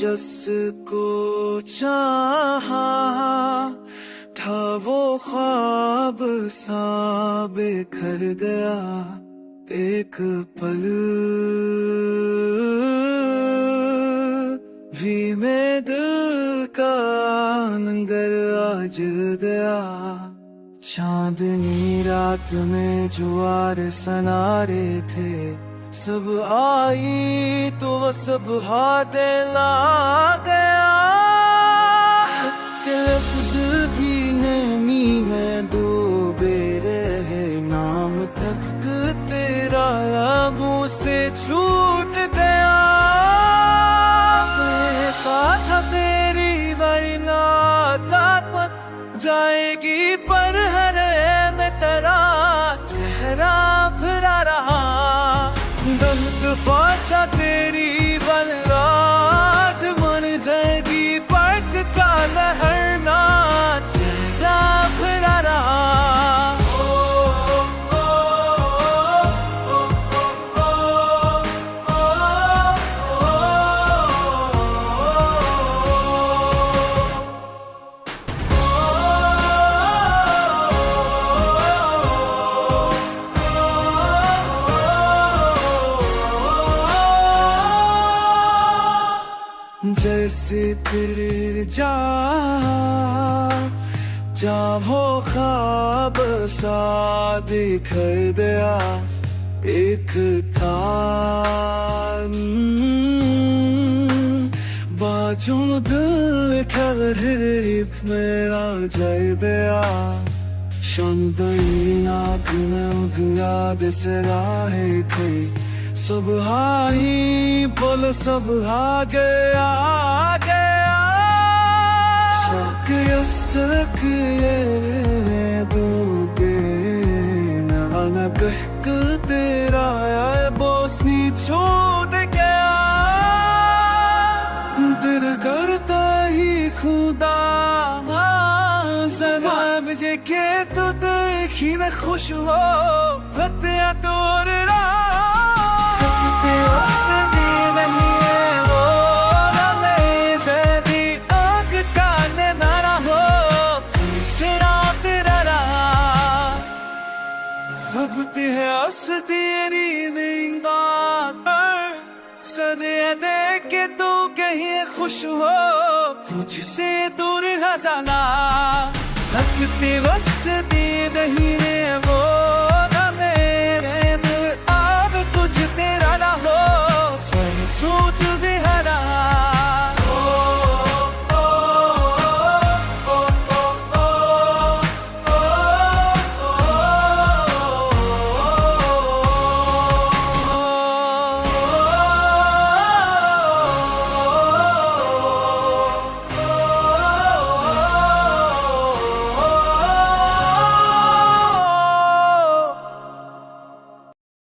जिसको चाहा था वो ख्वाब सा बिखर गया एक पल भी में दिल का अंगर आज गया। चांदनी रात में जुआर सनारे थे, सब आई तो वो सब हाथ ला गया। लफ्ज़ भी नैनी में डूबे रहे, नाम तक तेरा लबों से छूट गया। मेरे साथ तेरी वरना ताकत जाएगी, पर हर में तेरा चेहरा भरा रहा। दफाचा तेरी बलरात मन जाएगी, पर्क का लहरना चेहरा भरा रहा। जैसे फिर जा वो ख्वाब सा दिखर गया एक था। बाजू दिल खरीब मेरा जय गया। शानदार günü serahe kay सुबह ही बोल सब आ गया शक ये दोगे ना कह तेरा बोसनी छोड़ गया। दिल करता ही खुदा सदा मुझे के तो देखी न खुश हो हत्या तोड़ रहा। तेरी नींदा सदे देख के तू कहीं खुश हो मुझसे दूर खजाना लगती बस दी नहीं वो।